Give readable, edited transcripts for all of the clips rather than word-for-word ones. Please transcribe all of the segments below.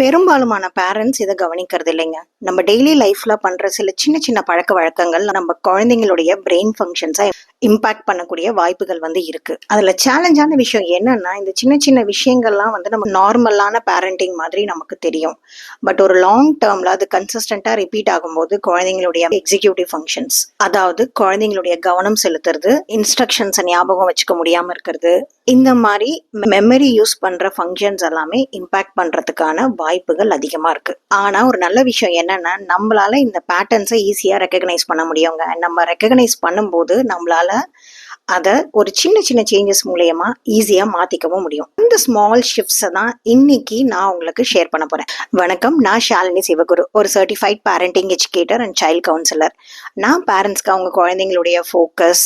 பெரும்பாலுமான parents இதை கவனிக்கிறது இல்லைங்க. நம்ம டெய்லி லைஃப்ல பண்ற சில சின்ன சின்ன பழக்க வழக்கங்கள் நம்ம குழந்தைங்களுடைய பிரெயின் ஃபங்க்ஷன்ஸை இம்பாக்ட் பண்ணக்கூடிய வாய்ப்புகள் இருக்கு. அதுல சேலஞ்சான விஷயம் என்னன்னா, இந்த சின்ன சின்ன விஷயங்கள்லாம் நம்ம நார்மலான பேரண்டிங் மாதிரி நமக்கு தெரியும். பட் ஒரு லாங் டேர்ம்ல அது கன்சிஸ்டண்டா ரிப்பீட் ஆகும்போது குழந்தைங்களுடைய எக்ஸிக்யூட்டிவ் ஃபங்க்ஷன்ஸ், அதாவது குழந்தைங்களுடைய கவனம் செலுத்துறது, இன்ஸ்ட்ரக்ஷன்ஸை ஞாபகம் வச்சுக்க முடியாம இருக்கிறது, இந்த மாதிரி மெமரி யூஸ் பண்ற ஃபங்க்ஷன்ஸ் எல்லாமே இம்பாக்ட் பண்றதுக்கான வாய்ப்புகள் அதிகமா இருக்கு. ஆனா ஒரு நல்ல விஷயம் என்னன்னா, நம்மளால இந்த பேட்டர்ன்ஸை ஈஸியா ரெக்கக்னைஸ் பண்ண முடியுங்க. நம்ம ரெக்கக்னைஸ் பண்ணும்போது நம்மளால அதை ஒரு சின்ன சின்ன சேஞ்சஸ் மூலயமா ஈஸியா மாத்திக்கவும் முடியும். இந்த ஸ்மால் ஷிஃப்ட்ஸை தான் இன்னைக்கு நான் உங்களுக்கு ஷேர் பண்ண போறேன். வணக்கம், நான் ஷாலினி சிவகுரு, ஒரு certified parenting educator and child counsellor. நான் பேரண்ட்ஸ்க்கு அவங்க குழந்தைங்களுடைய ஃபோக்கஸ்,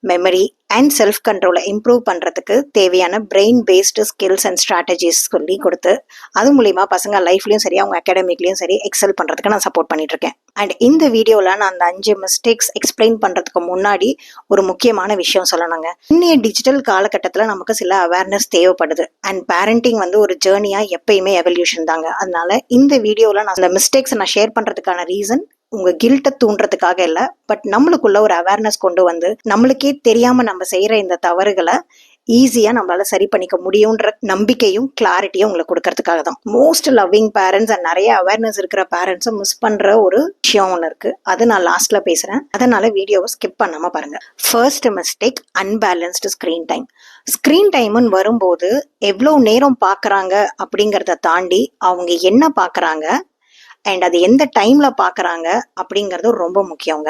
மெமரி அண்ட் செல்ஃப் கண்ட்ரோலை இம்ப்ரூவ் பண்ணுறதுக்கு தேவையான brain based skills and strategies சொல்லி கொடுத்து, அது மூலிமா பசங்க லைஃப்லையும் சரி அவங்க அகாடமிக்லையும் சரி எக்ஸல் பண்ணுறதுக்கு நான் சப்போர்ட் பண்ணிட்டு இருக்கேன். அண்ட் இந்த வீடியோவில் நான் அந்த 5 மிஸ்டேக்ஸ் எக்ஸ்பிளைன் பண்ணுறதுக்கு முன்னாடி ஒரு முக்கியமான விஷயம் சொல்லணுங்க. இன்னைய டிஜிட்டல் காலகட்டத்தில் நமக்கு சில அவேர்னஸ் தேவைப்படுது. அண்ட் பேரண்டிங் ஒரு ஜேர்னியாக எப்பயுமே எவல்யூஷன் தாங்க. அதனால இந்த வீடியோவில் நான் அந்த மிஸ்டேக்ஸை நான் ஷேர் பண்ணுறதுக்கான ரீசன் உங்க கில்ட்டை தூண்டுறதுக்காக இல்ல, பட் நம்மளுக்குள்ள ஒரு அவேர்னஸ் கொண்டு வந்து நம்மளுக்கே தெரியாம நம்ம செய்யற இந்த தவறுகளை ஈஸியா நம்மளால சரி பண்ணிக்க முடியும்ன்ற நம்பிக்கையும் கிளாரிட்டியும் உங்களுக்கு கொடுக்கறதுக்காக தான். மோஸ்ட் லவ்விங் பேரண்ட்ஸ் அண்ட் நிறைய அவேர்னஸ் இருக்கிற பேரண்ட்ஸும் மிஸ் பண்ற ஒரு விஷயம் ஒன்று இருக்கு. அது நான் லாஸ்ட்ல பேசுறேன், அதனால வீடியோவை ஸ்கிப் பண்ணாம பாருங்க. First mistake, unbalanced screen time. Screen டைம்னு வரும்போது எவ்வளவு நேரம் பாக்குறாங்க அப்படிங்கறத தாண்டி அவங்க என்ன பாக்குறாங்க அண்ட் அது எந்த டைம்ல பாக்குறாங்க அப்படிங்கிறது ரொம்ப முக்கியங்க.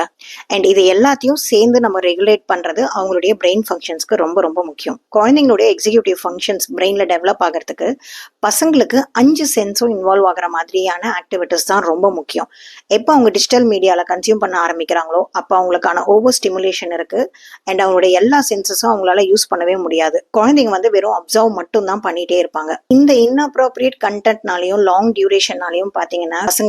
அண்ட் இது எல்லாத்தையும் சேர்ந்து நம்ம ரெகுலேட் பண்றது அவங்களுடைய பிரெயின் ஃபங்க்ஷன்ஸ்க்கு ரொம்ப ரொம்ப முக்கியம். குழந்தைங்களுடைய எக்ஸிக்யூட்டிவ் ஃபங்க்ஷன்ஸ் பிரெயின்ல டெவலப் ஆகிறதுக்கு பசங்களுக்கு 5 சென்ஸும் இன்வால்வ் ஆகிற மாதிரியான ஆக்டிவிட்டிஸ் தான் ரொம்ப முக்கியம். எப்போ அவங்க டிஜிட்டல் மீடியால கன்சியூம் பண்ண ஆரம்பிக்கிறாங்களோ அப்போ அவங்களுக்கான ஓவர் ஸ்டிமுலேஷன் இருக்கு. அண்ட் அவங்களுடைய எல்லா சென்சஸும் அவங்களால யூஸ் பண்ணவே முடியாது. குழந்தைங்க வெறும் அப்சர்வ் மட்டும் தான் பண்ணிட்டே இருப்பாங்க. இந்த இன்அப்ரோப்ரியேட் கண்டென்ட்னாலையும் லாங் டியூரேஷன்னாலையும் பாத்தீங்கன்னா பசங்களுக்கு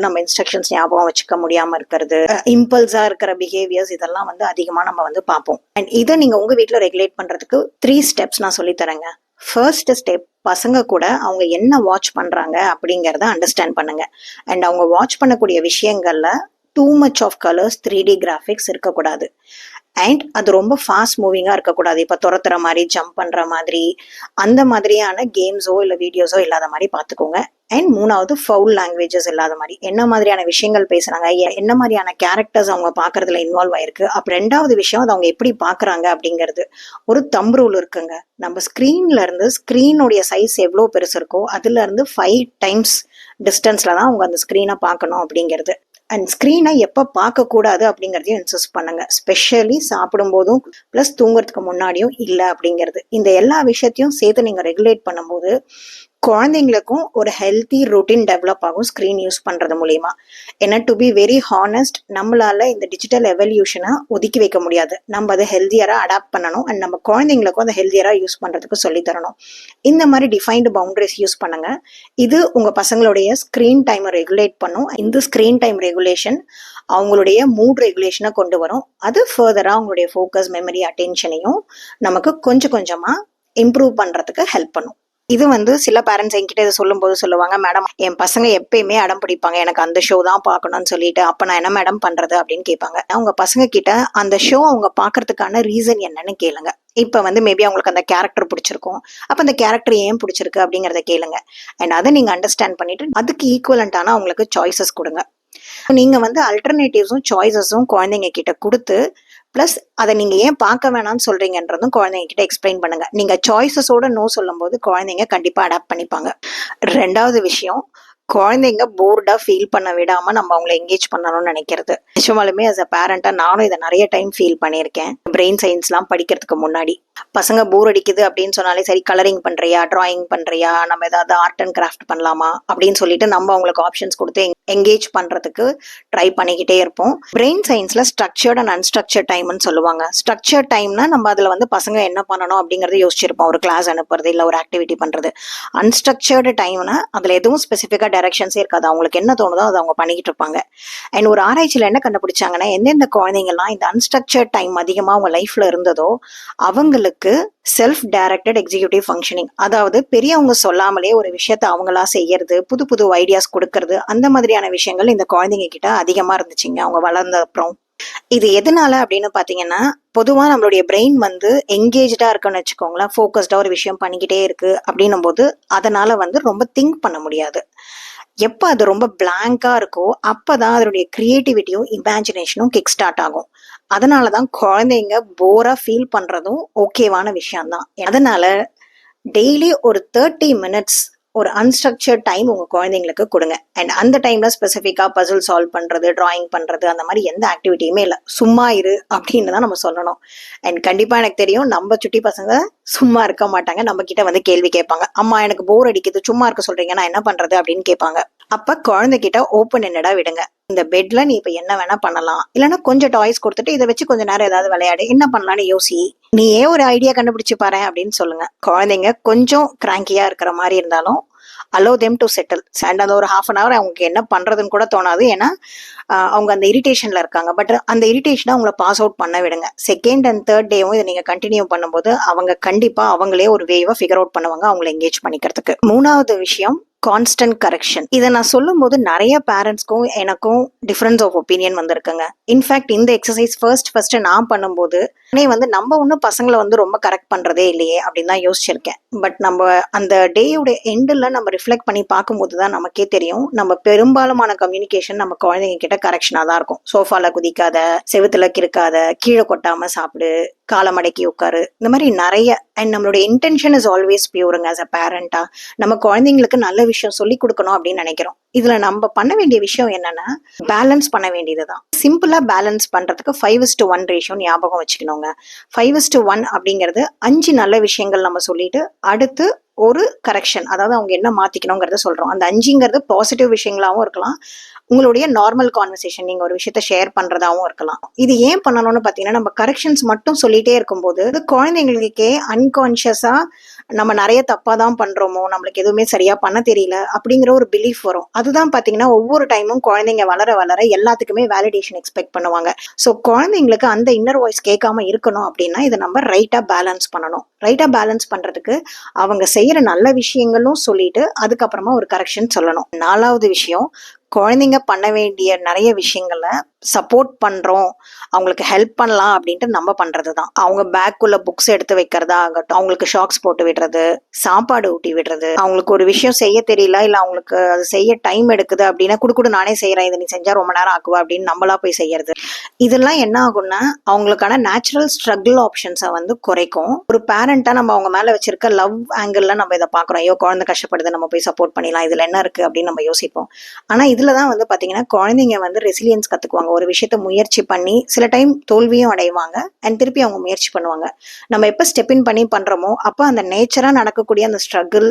நம்ம இன்ஸ்ட்ரக்ஷன்ஸ் ஞாபகம் வச்சுக்க முடியாம இருக்கிறது, இம்பல்ஸா இருக்கிற பிஹேவியர்ஸ், இதெல்லாம் அதிகமா நம்ம பார்ப்போம். அண்ட் இதை நீங்க உங்க வீட்டுல ரெகுலேட் பண்றதுக்கு 3 ஸ்டெப்ஸ் நான் சொல்லி தரேங்க. ஃபர்ஸ்ட் ஸ்டெப், பசங்க கூட அவங்க என்ன வாட்ச் பண்றாங்க அப்படிங்கறத அண்டர்ஸ்டாண்ட் பண்ணுங்க. அண்ட் அவங்க வாட்ச் பண்ணக்கூடிய விஷயங்கள்ல too much of colours, 3D graphics இருக்கக்கூடாது. அண்ட் அது ரொம்ப ஃபாஸ்ட் மூவிங்கா இருக்கக்கூடாது. இப்போ துரத்துற மாதிரி, ஜம்ப் பண்ற மாதிரி, அந்த மாதிரியான கேம்ஸோ இல்லை வீடியோஸோ இல்லாத மாதிரி பார்த்துக்கோங்க. அண்ட் 3வது, ஃபவுல் லாங்குவேஜஸ் இல்லாத மாதிரி, என்ன மாதிரியான விஷயங்கள் பேசுறாங்க, என்ன மாதிரியான கேரக்டர்ஸ் அவங்க பார்க்கறதுல இன்வால்வ் ஆயிருக்கு. அப்புறம் 2வது விஷயம், அது அவங்க எப்படி பார்க்கறாங்க அப்படிங்கிறது. ஒரு தம்ப் ரூல் இருக்குங்க. நம்ம ஸ்க்ரீன்ல இருந்து ஸ்க்ரீனுடைய சைஸ் எவ்வளோ பெருசு இருக்கோ அதுல இருந்து 5 டைம்ஸ் டிஸ்டன்ஸ்ல தான் அவங்க அந்த ஸ்க்ரீனை பார்க்கணும் அப்படிங்கிறது. அண்ட் ஸ்க்ரீனை எப்போ பார்க்கக்கூடாது அப்படிங்கிறதையும் இன்சிஸ்ட் பண்ணுங்க. ஸ்பெஷலி சாப்பிடும் போதும் ப்ளஸ் தூங்குறதுக்கு முன்னாடியும் இல்லை அப்படிங்கிறது. இந்த எல்லா விஷயத்தையும் சேர்த்து நீங்கள் ரெகுலேட் பண்ணும்போது குழந்தைங்களுக்கும் ஒரு ஹெல்த்தி ரொட்டீன் டெவலப் ஆகும் ஸ்க்ரீன் யூஸ் பண்ணுறது மூலிமா. ஏன்னா டு பி வெரி ஹானஸ்ட், நம்மளால இந்த டிஜிட்டல் எவல்யூஷனை ஒதுக்கி வைக்க முடியாது. நம்ம அதை ஹெல்த்தியராக அடாப்ட் பண்ணணும். அண்ட் நம்ம குழந்தைங்களுக்கும் அதை ஹெல்த்தியராக யூஸ் பண்ணுறதுக்கு சொல்லித்தரணும். இந்த மாதிரி டிஃபைன்டு பவுண்டரிஸ் யூஸ் பண்ணுங்க. இது உங்கள் பசங்களுடைய ஸ்க்ரீன் டைமை ரெகுலேட் பண்ணும். இந்த ஸ்க்ரீன் டைம் ரெகுலேஷன் அவங்களுடைய மூட் ரெகுலேஷனை கொண்டு வரும். அது ஃபர்தராக அவங்களுடைய ஃபோக்கஸ், மெமரி, அட்டென்ஷனையும் நமக்கு கொஞ்சம் கொஞ்சமாக இம்ப்ரூவ் பண்ணுறதுக்கு ஹெல்ப் பண்ணும். இது சில பேரண்ட்ஸ் என்கிட்ட இதை சொல்லும் போது சொல்லுவாங்க, மேடம் என் பசங்க எப்பயுமே அடம் பிடிப்பாங்க, எனக்கு அந்த ஷோ தான் பார்க்கணும்னு சொல்லிட்டு, அப்ப நான் என்ன மேடம் பண்றது அப்படின்னு கேட்பாங்க. அவங்க பசங்க கிட்ட அந்த ஷோ அவங்க பாக்குறதுக்கான ரீசன் என்னன்னு கேளுங்க. இப்ப மேபி அவங்களுக்கு அந்த கேரக்டர் பிடிச்சிருக்கும், அப்ப அந்த கேரக்டர் ஏன் பிடிச்சிருக்கு அப்படிங்கறத கேளுங்க. அண்ட் அதை நீங்க அண்டர்ஸ்டாண்ட் பண்ணிட்டு அதுக்கு ஈக்குவலண்டான அவங்களுக்கு சாய்ஸஸ் கொடுங்க. நீங்க அல்டர்னேட்டிவ்ஸும் சாய்ஸஸும் குழந்தைங்க கிட்ட கொடுத்து, பிளஸ் அதை நீங்க ஏன் பார்க்க வேணாம்னு சொல்றீங்கன்றதும் குழந்தைங்க கிட்ட எக்ஸ்பிளைன் பண்ணுங்க. நீங்க சாய்ஸஸோட நோ சொல்லும் போது குழந்தைங்க கண்டிப்பா அடாப்ட் பண்ணிப்பாங்க. 2வது விஷயம், குழந்தைங்க போர்டா ஃபீல் பண்ண விடாம நம்ம அவங்களை என்கேஜ் பண்ணணும்னு நினைக்கிறது. நிஜமாலுமே as a பேரண்டா நானும் இதை நிறைய டைம் ஃபீல் பண்ணியிருக்கேன். பிரெயின் சயின்ஸ்லாம் படிக்கிறதுக்கு முன்னாடி பசங்க போர் அடிக்குது அப்படின்னு சொன்னாலே, சரி கலரிங் பண்றியா, டிராயிங் பண்றியா, நம்ம ஏதாவது ஆர்ட் அண்ட் கிராஃப்ட் பண்ணலாமா அப்படின்னு சொல்லிட்டு நம்ம அவங்களுக்கு ஆப்ஷன்ஸ் கொடுத்து என்கேஜ் பண்றதுக்கு ட்ரை பண்ணிக்கிட்டே இருப்போம். பிரெயின் சயின்ஸ்ல ஸ்ட்ரக்சர்ட் அண்ட் அன்ஸ்ட்ரக்சர்ட் டைம்னு சொல்லுவாங்க. ஸ்ட்ரக்சர்ட் டைம்னா நம்ம அதுல பசங்க என்ன பண்ணணும் அப்படிங்கறத யோசிச்சிருப்போம், ஒரு கிளாஸ் அனுப்புறது இல்லை ஒரு ஆக்டிவிட்டி பண்றது. அன்ஸ்ட்ரக்சர்டு டைம்னா அதுல எதுவும் ஸ்பெசிஃபிக்கா டைரக்ஷன்ஸே இருக்காது. அவங்களுக்கு என்ன தோணுதோ அதை அவங்க பண்ணிக்கிட்டு இருப்பாங்க. அண்ட் ஒரு ஆராய்ச்சியில் என்ன கண்டுபிடிச்சாங்கன்னா, எந்தெந்த குழந்தைங்கள்லாம் இந்த அன்ஸ்ட்ரக்சர்ட் டைம் அதிகமாக அவங்க லைஃப்ல இருந்ததோ அவங்களுக்கு செல்ஃப் டைரக்டட் எக்ஸிக்யூட்டிவ் ஃபங்க்ஷனிங், அதாவது பெரியவங்க சொல்லாமலே ஒரு விஷயத்த அவங்களா செய்யறது, புது புது ஐடியாஸ் கொடுக்கறது, அந்த மாதிரியான விஷயங்கள் இந்த குழந்தைங்க கிட்ட அதிகமா இருந்துச்சுங்க அவங்க வளர்ந்த அப்புறம். இது எதனால அப்படின்னு பாத்தீங்கன்னா, பொதுவா நம்மளுடைய பிரெயின் வந்து எங்கேஜா இருக்குன்னு வச்சுக்கோங்களேன், ஃபோக்கஸ்டா ஒரு விஷயம் பண்ணிக்கிட்டே இருக்கு அப்படின்னும் போது அதனால வந்து ரொம்ப திங்க் பண்ண முடியாது. எப்ப அது ரொம்ப பிளாங்கா இருக்கோ அப்பதான் அதனுடைய கிரியேட்டிவிட்டியும் இமேஜினேஷனும் கிக் ஸ்டார்ட் ஆகும். அதனாலதான் குழந்தைங்க போரா ஃபீல் பண்றதும் ஓகேவான விஷயம் தான். அதனால டெய்லி ஒரு 30 மினிட்ஸ் ஒரு அன்ஸ்ட்ரக்சர்ட் டைம் உங்க குழந்தைங்களுக்கு கொடுங்க. அண்ட் அந்த டைம்ல ஸ்பெசிஃபிக்கா பசில் சால்வ் பண்றது, டிராயிங் பண்றது, அந்த மாதிரி எந்த ஆக்டிவிட்டியுமே இல்லை. சும்மா இரு அப்படின்னு தான் நம்ம சொல்லணும். அண்ட் கண்டிப்பா எனக்கு தெரியும், நம்ம சுட்டி பசங்க சும்மா இருக்க மாட்டாங்க. நம்ம கிட்ட வந்து கேள்வி கேட்பாங்க. அம்மா எனக்கு போர் அடிக்குது, சும்மா இருக்க சொல்றீங்க, நான் என்ன பண்றது அப்படின்னு கேட்பாங்க. அப்ப குழந்தைகிட்ட ஓப்பன் என்னடா விடுங்க. இந்த பெட்ல நீ இப்ப என்ன வேணா பண்ணலாம், இல்லைன்னா கொஞ்சம் டாய்ஸ் கொடுத்துட்டு இதை வச்சு கொஞ்ச நேரம் ஏதாவது விளையாடு, என்ன பண்ணலாம்னு யோசி, நீ ஏன் ஒரு ஐடியா கண்டுபிடிச்சு பாரு அப்படின்னு சொல்லுங்க. குழந்தைங்க கொஞ்சம் கிராங்கியா இருக்கிற மாதிரி இருந்தாலும் allow them to settle. And அந்த ஒரு half an hour அவங்களுக்கு என்ன பண்றதுன்னு கூட தோணாது. ஏன்னா அவங்க அந்த இரிட்டேஷன்ல இருக்காங்க. பட் அந்த இரிட்டேஷனை அவங்கள பாஸ் அவுட் பண்ண விடுங்க. செகண்ட் அண்ட் தேர்ட் டேவும் இதை நீங்க கண்டினியூ பண்ணும்போது அவங்க கண்டிப்பா அவங்களே ஒரு வேவை ஃபிகர் அவுட் பண்ணுவாங்க அவங்களை என்கேஜ் பண்ணிக்கிறதுக்கு. மூணாவது விஷயம், கான்ஸ்டன்ட் கரெக்ஷன். இதை நான் சொல்லும் போது நிறைய பேரண்ட்ஸ்க்கும் எனக்கும் டிஃபரன்ஸ் ஆஃப் ஒப்பீனியன் வந்திருக்குங்க. இன்ஃபேக்ட் இந்த எக்ஸசைஸ் ஃபர்ஸ்ட் நான் பண்ணும்போது வந்து நம்ம ஒன்றும் பசங்களை வந்து ரொம்ப கரெக்ட் பண்றதே இல்லையே அப்படின்னு தான் யோசிச்சிருக்கேன். பட் நம்ம அந்த டேயோட எண்டில் நம்ம ரிஃப்ளெக்ட் பண்ணி பார்க்கும்போது தான் நமக்கே தெரியும், நம்ம பெரும்பாலுமான கம்யூனிகேஷன் நம்ம குழந்தைங்க கிட்ட கரெக்ஷனாக தான் இருக்கும். சோஃபால குதிக்காத, செவுத்துல கிறுக்காத, கீழே கொட்டாம சாப்பிடு, காலை மடக்கி உட்காரு, இந்த மாதிரி நிறைய. அண்ட் நம்மளுடைய இன்டென்ஷன் இஸ் ஆல்வேஸ் பியூருங்க. ஆஸ் அ பேரண்டா நம்ம குழந்தைங்களுக்கு நல்ல விஷயம் சொல்லி கொடுக்கணும் அப்படின்னு நினைக்கிறோம். இதுல நம்ம பண்ண வேண்டிய விஷயம் என்னன்னா, பேலன்ஸ் பண்ண வேண்டியதுதான். சிம்பிளா பேலன்ஸ் பண்றதுக்கு 5:1 ரேஷியோ ஞாபகம் வச்சுக்கணுங்க. 5:1 அப்படிங்கிறது 5 நல்ல விஷயங்கள் நம்ம சொல்லிட்டு அடுத்து ஒரு கரெக்ஷன், அதாவது அவங்க என்ன மாத்திக்கணுங்கிறத சொல்றோம். அந்த 5ங்கிறது பாசிட்டிவ் விஷயங்களாவும் இருக்கலாம், உங்களுடைய நார்மல் கான்வர்சேஷன், நீங்க ஒரு விஷயத்த ஷேர் பண்றதாவும் இருக்கலாம். இது ஏன் பண்ணணும்னு பாத்தீங்கன்னா, நம்ம கரெக்ஷன்ஸ் மட்டும் சொல்லிட்டே இருக்கும்போது குழந்தைங்களுக்கே அன்கான்சியஸா நம்ம நிறைய தப்பா தான் பண்றோமோ, நம்மளுக்கு எதுவுமே சரியா பண்ண தெரியல அப்படிங்கிற ஒரு பிலீஃப் வரும். அதுதான் பாத்தீங்கன்னா ஒவ்வொரு டைமும் குழந்தைங்க வளர வளர எல்லாத்துக்குமே வேலிடேஷன் எக்ஸ்பெக்ட் பண்ணுவாங்க. ஸோ குழந்தைங்களுக்கு அந்த இன்னர் வாய்ஸ் கேட்காம இருக்கணும் அப்படின்னா இதை நம்ம ரைட்டா பேலன்ஸ் பண்ணணும். ரைட்டா பேலன்ஸ் பண்றதுக்கு அவங்க செய்யற நல்ல விஷயங்களும் சொல்லிட்டு அதுக்கப்புறமா ஒரு கரெக்ஷன் சொல்லணும். 4வது விஷயம், குழந்தைங்க பண்ண வேண்டிய நிறைய விஷயங்களை சப்போர்ட் பண்றோம், அவங்களுக்கு ஹெல்ப் பண்ணலாம் அப்படின்ட்டு நம்ம பண்றதுதான். அவங்க பேக்குள்ள புக்ஸ் எடுத்து வைக்கிறதா ஆகட்டும், அவங்களுக்கு ஷாக்ஸ் போட்டு விடுறது, சாப்பாடு ஊட்டி விடுறது, அவங்களுக்கு ஒரு விஷயம் செய்ய தெரியல இல்ல அவங்களுக்கு அது செய்ய டைம் எடுக்குது அப்படின்னா குடு நானே செய்யறேன், இதை நீ செஞ்சா ரொம்ப நேரம் ஆக்குவா அப்படின்னு நம்மளா போய் செய்யறது. இதெல்லாம் என்ன ஆகும்னா அவங்களுக்கான நேச்சுரல் ஸ்ட்ரகிள் ஆப்ஷன்ஸை வந்து குறைக்கும். ஒரு பேரண்டா நம்ம அவங்க மேல வச்சிருக்க லவ் ஆங்கிள் நம்ம இதை பாக்குறோம். ஐயோ குழந்தை கஷ்டப்படுது, நம்ம போய் சப்போர்ட் பண்ணிடலாம், இதுல என்ன இருக்கு அப்படின்னு நம்ம யோசிப்போம். ஆனா இதுலதான் வந்து பாத்தீங்கன்னா குழந்தைங்க வந்து ரெசிலியன்ஸ் கத்துக்குவாங்க. ஒரு விஷயத்த முயற்சி பண்ணி சில டைம் தோல்வியும் அடைவாங்க அண்ட் திருப்பி அவங்க முயற்சி பண்ணுவாங்க. நம்ம எப்ப ஸ்டெப் இன் பண்ணி பண்றோமோ அப்ப அந்த நேச்சரா நடக்கக்கூடிய அந்த ஸ்ட்ரகிள்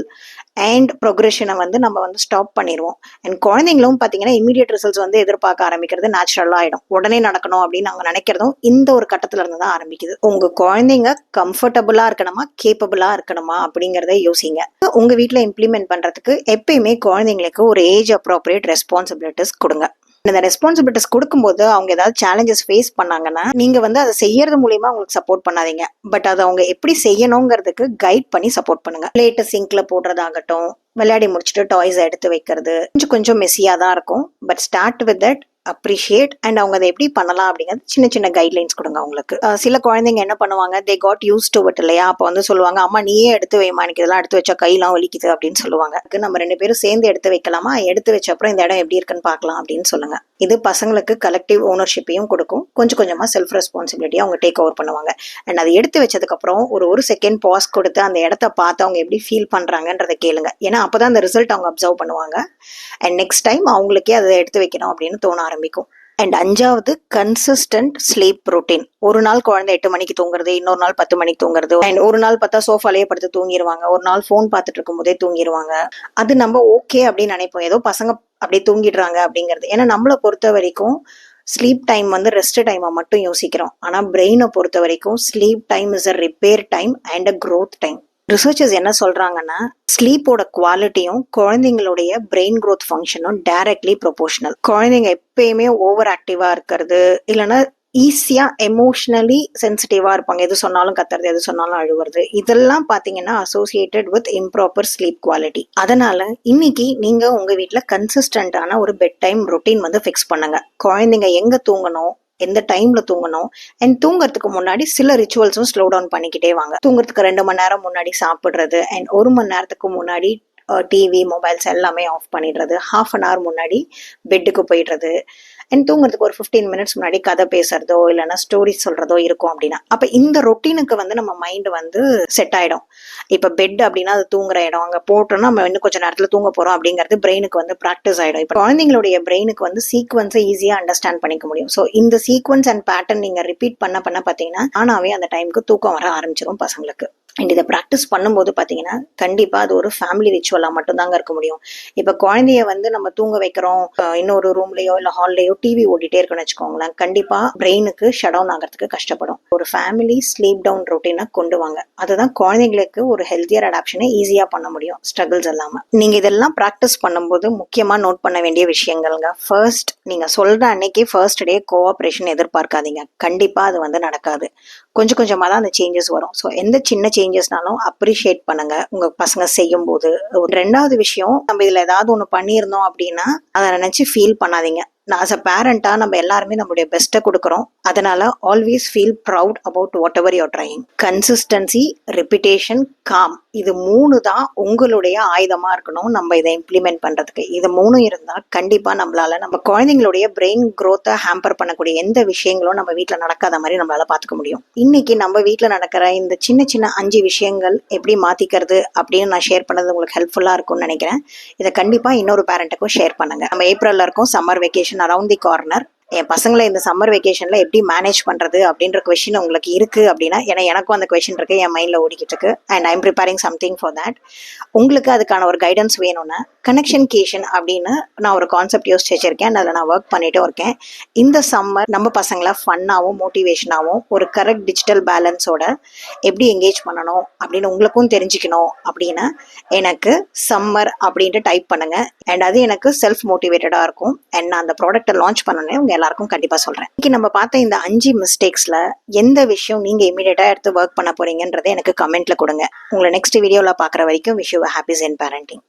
அண்ட் ப்ரொக்ரெஷனை வந்து நம்ம வந்து ஸ்டாப் பண்ணிடுவோம். அண்ட் குழந்தைங்களும் பாத்தீங்கன்னா இமீடியட் ரிசல்ட்ஸ் வந்து எதிர்பார்க்க ஆரம்பிக்கிறது நேச்சுரலா ஆயிடும். உடனே நடக்கணும் அப்படின்னு நாங்க நினைக்கிறதும் இந்த ஒரு கட்டத்துல இருந்து தான் ஆரம்பிக்குது. உங்க குழந்தைங்க கம்ஃபர்டபுளா இருக்கணுமா, கேப்பபிளா இருக்கணுமா அப்படிங்கறத யோசிங்க. உங்க வீட்டுல இம்ப்ளிமெண்ட் பண்றதுக்கு எப்பயுமே குழந்தைங்களுக்கு ஒரு ஏஜ் அப்ரோப்ரியேட் ரெஸ்பான்சிபிலிட்டிஸ் கொடுங்க. இந்த ரெஸ்பான்சிபிலிட்டிஸ் கொடுக்கும்போது அவங்க ஏதாவது சேலஞ்சஸ் ஃபேஸ் பண்ணாங்கன்னா நீங்க வந்து அதை செய்யறது மூலியமா அவங்களுக்கு சப்போர்ட் பண்ணாதீங்க. பட் அதை அவங்க எப்படி செய்யணுங்கிறதுக்கு கைட் பண்ணி சப்போர்ட் பண்ணுங்க. பிளேட்டை சிங்க்ல போடுறதாகட்டும், விளையாடி முடிச்சுட்டு டாய்ஸ் எடுத்து வைக்கிறது கொஞ்சம் மெஸ்ஸியா தான் இருக்கும். But start with that, appreciate and அவங்க அதை எப்படி பண்ணலாம் அப்படிங்கிறது சின்ன சின்ன கைட்லைன்ஸ் கொடுங்க அவங்களுக்கு. சில குழந்தைங்க என்ன பண்ணுவாங்க, they got use to it இல்லையா, அப்போ வந்து சொல்லுவாங்க அம்மா நீயே எடுத்து வைமா, எனக்கு இதெல்லாம் எடுத்து வச்சா கையெல்லாம் வலிக்குது அப்படின்னு சொல்லுவாங்க. நம்ம 2 பேரும் சேர்ந்து எடுத்து வைக்கலாமா, எடுத்து வச்ச அப்புறம் இந்த இடம் எப்படி இருக்குன்னு பார்க்கலாம் அப்படின்னு சொல்லுங்க. இது பசங்களுக்கு கலெக்டிவ் ஓனர்ஷிப்பையும் கொடுக்கும். கொஞ்சம் கொஞ்சமா செல்ஃப் ரெஸ்பான்சிபிலிட்டியை அவங்க டேக் ஓவர் பண்ணுவாங்க. அண்ட் அதை எடுத்து வச்சதுக்கு அப்புறம் ஒரு செகண்ட் பாஸ் கொடுத்து அந்த இடத்த பார்த்து அவங்க எப்படி ஃபீல் பண்றாங்கன்றதை கேளுங்க. ஏன்னா அப்பதான் அந்த ரிசல்ட் அவங்க அப்சர்வ் பண்ணுவாங்க. அண்ட் நெக்ஸ்ட் டைம் அவங்களுக்கே அதை எடுத்து வைக்கணும் அப்படின்னு தோண ஆரம்பிக்கும். அண்ட் 5வது, கன்சிஸ்டன்ட் ஸ்லீப் ரொட்டீன். ஒரு நாள் குழந்தை 8 மணிக்கு தூங்குறது, இன்னொரு நாள் 10 மணிக்கு தூங்குறது, அண்ட் ஒரு நாள் பார்த்தா சோஃபாலேயே படுத்து தூங்கிடுவாங்க, ஒரு நாள் ஃபோன் பார்த்துட்டு இருக்கும் போதே தூங்கிடுவாங்க. அது நம்ம ஓகே அப்படின்னு நினைப்போம், ஏதோ பசங்க அப்படியே தூங்கிடுறாங்க அப்படிங்கிறது. ஏன்னா நம்மளை பொறுத்த வரைக்கும் ஸ்லீப் டைம் வந்து ரெஸ்ட் டைமை மட்டும் யோசிக்கிறோம். ஆனா பிரெயினை பொறுத்த வரைக்கும் sleep time is a repair time and a growth time. Researchers என்ன சொல்றாங்கன்னா, ஸ்லீப்போட குவாலிட்டியும் குழந்தைங்களுடைய பிரெயின் growth ஃபங்க்ஷனும் டைரக்ட்லி ப்ரொபோஷனல். குழந்தைங்க எப்பயுமே ஓவர் ஆக்டிவா இருக்கிறது, இல்லைன்னா ஈஸியா எமோஷனலி சென்சிட்டிவா இருப்பாங்க. எது சொன்னாலும் கத்துறது, எது சொன்னாலும் அழுவுறது, இதெல்லாம் பாத்தீங்கன்னா associated with improper sleep quality. அதனால இன்னைக்கு நீங்க உங்க வீட்ல கன்சிஸ்டன்டான ஒரு பெட் டைம் ரொட்டீன் வந்து ஃபிக்ஸ் பண்ணுங்க. குழந்தைங்க எங்க தூங்கணும், எந்த டைம்ல தூங்கணும், அண்ட் தூங்குறதுக்கு முன்னாடி சில ரிச்சுவல்ஸும் ஸ்லோ டவுன் பண்ணிக்கிட்டே வாங்க. தூங்குறதுக்கு 2 மணி நேரம் முன்னாடி சாப்பிடுறது, அண்ட் 1 மணி நேரத்துக்கு முன்னாடி டிவி, மொபைல்ஸ் எல்லாமே ஆஃப் பண்ணிடுறது, ஹாஃப் அன் ஹவர் முன்னாடி பெட்டுக்கு போயிடுறது, அண்ட் தூங்குறதுக்கு ஒரு 15 மினிட்ஸ் முன்னாடி கதை பேசுறதோ இல்லைன்னா ஸ்டோரி சொல்றதோ இருக்கும் அப்படின்னா, அப்ப இந்த ரொட்டீனுக்கு வந்து நம்ம மைண்ட் வந்து செட் ஆயிடும். இப்ப பெட் அப்படின்னா அது தூங்குற இடம், அங்க போட்டோம்னா நம்ம இன்னும் கொஞ்சம் நேரத்துல தூங்க போறோம் அப்படிங்கிறது பிரெயினுக்கு வந்து ப்ராக்டிஸ் ஆயிடும். இப்ப குழந்தைங்களுடைய பிரெயினுக்கு வந்து சீக்வன்ஸை ஈஸியா அண்டர்ஸ்டாண்ட் பண்ணிக்க முடியும். ஸோ இந்த சீக்வன்ஸ் அண்ட் பேட்டர்ன் நீங்க ரிப்பீட் பண்ண பாத்தீங்கன்னா ஆனாவே அந்த டைமுக்கு தூக்கம் வர ஆரம்பிச்சிடும் பசங்களுக்கு. அண்ட் இதை ப்ராக்டிஸ் பண்ணும்போது பார்த்தீங்கன்னா கண்டிப்பாக அது ஒரு ஃபேமிலி ரிச்சுவலாக மட்டும்தாங்க இருக்க முடியும். இப்போ குழந்தைய வந்து நம்ம தூங்க வைக்கிறோம், இன்னொரு ரூம்லேயோ இல்லை ஹால்லையோ டிவி ஓடிட்டே இருக்குன்னு வச்சுக்கோங்களேன், கண்டிப்பாக பிரெயினுக்கு ஷட் டவுன் ஆகிறதுக்கு கஷ்டப்படும். ஒரு ஃபேமிலி ஸ்லீப் டவுன் ரொட்டீனை கொண்டு வாங்க. அதுதான் குழந்தைங்களுக்கு ஒரு ஹெல்த்தியர் அடாப்ஷனை ஈஸியாக பண்ண முடியும், ஸ்ட்ரகிள்ஸ் இல்லாமல். நீங்கள் இதெல்லாம் ப்ராக்டிஸ் பண்ணும்போது முக்கியமாக நோட் பண்ண வேண்டிய விஷயங்கள்ங்க. ஃபர்ஸ்ட், நீங்கள் சொல்கிற அன்னைக்கு ஃபர்ஸ்ட் டே கோஆப்ரேஷன் எதிர்பார்க்காதீங்க. கண்டிப்பாக அது வந்து நடக்காது. கொஞ்சம் கொஞ்சமாக தான் அந்த சேஞ்சஸ் வரும். ஸோ எந்த சின்ன சேஞ்சஸ்னாலும் அப்ரிஷியேட் பண்ணுங்க உங்க பசங்க செய்யும் போது. ரெண்டாவது விஷயம், நம்ம இதுல ஏதாவது ஒண்ணு பண்ணியிருந்தோம் அப்படின்னா அதை நினைச்சு ஃபீல் பண்ணாதீங்க. ஆஸ் அ பேரண்டா நம்ம எல்லாருமே நம்மளுடைய பெஸ்ட்டை கொடுக்குறோம். அதனால always feel proud about whatever you're trying. Consistency, repetition, calm, இது 3 தான் உங்களுடைய ஆயுதமா இருக்கணும் நம்ம இதை இம்ப்ளிமெண்ட் பண்றதுக்கு. இது 3 இருந்தா கண்டிப்பா நம்மளால நம்ம குழந்தைங்களுடைய பிரெயின் growth-அ ஹேம்பர் பண்ணக்கூடிய எந்த விஷயங்களும் நம்ம வீட்டுல நடக்காத மாதிரி நம்மளால பாத்துக்க முடியும். இன்னைக்கு நம்ம வீட்டுல நடக்கிற இந்த சின்ன சின்ன 5 விஷயங்கள் எப்படி மாத்திக்கிறது அப்படின்னு நான் ஷேர் பண்ணது உங்களுக்கு ஹெல்ப்ஃபுல்லா இருக்கும்னு நினைக்கிறேன். இதை கண்டிப்பா இன்னொரு பேரண்ட்டுக்கும் ஷேர் பண்ணுங்க. நம்ம ஏப்ரல்ல இருக்கோம், summer vacation around the corner. என் பசங்களை இந்த சம்மர் வெக்கேஷன்ல எப்படி மேனேஜ் பண்றது அப்படின்ற கொஸ்டின் உங்களுக்கு இருக்கு அப்படின்னா, ஏன்னா எனக்கும் அந்த கொஸ்டின் இருக்கு, என் மைண்ட்ல ஓடிக்கிட்டு இருக்கு, and I'm preparing something for that. உங்களுக்கு அதுக்கான ஒரு கைடன்ஸ் வேணும்னா கனெக்ஷன் கேஷன் அப்படின்னு நான் ஒரு கான்செப்ட் யோசிச்சு வச்சிருக்கேன். அதில் நான் ஒர்க் பண்ணிட்டும் இருக்கேன். இந்த சம்மர் நம்ம பசங்களை ஃபன்னாகவும் மோட்டிவேஷனாகவும் ஒரு கரெக்ட் டிஜிட்டல் பேலன்ஸோட எப்படி என்கேஜ் பண்ணணும் அப்படின்னு உங்களுக்கும் தெரிஞ்சுக்கணும் அப்படின்னா எனக்கு சம்மர் அப்படின்ட்டு டைப் பண்ணுங்க. அண்ட் அது எனக்கு செல்ஃப் மோட்டிவேட்டடாக இருக்கும். அண்ட் நான் அந்த ப்ராடக்ட்டை லான்ச் பண்ணனே உங்க எல்லாருக்கும் கண்டிப்பாக சொல்கிறேன். இன்னைக்கு நம்ம பார்த்த இந்த 5 மிஸ்டேக்ஸில் எந்த விஷயம் நீங்கள் இமீடியட்டாக எடுத்து ஒர்க் பண்ண போறீங்கன்றதை எனக்கு கமெண்ட்ல கொடுங்க. உங்களை நெக்ஸ்ட் வீடியோவில் பார்க்குற வரைக்கும் wish you happy zen parenting.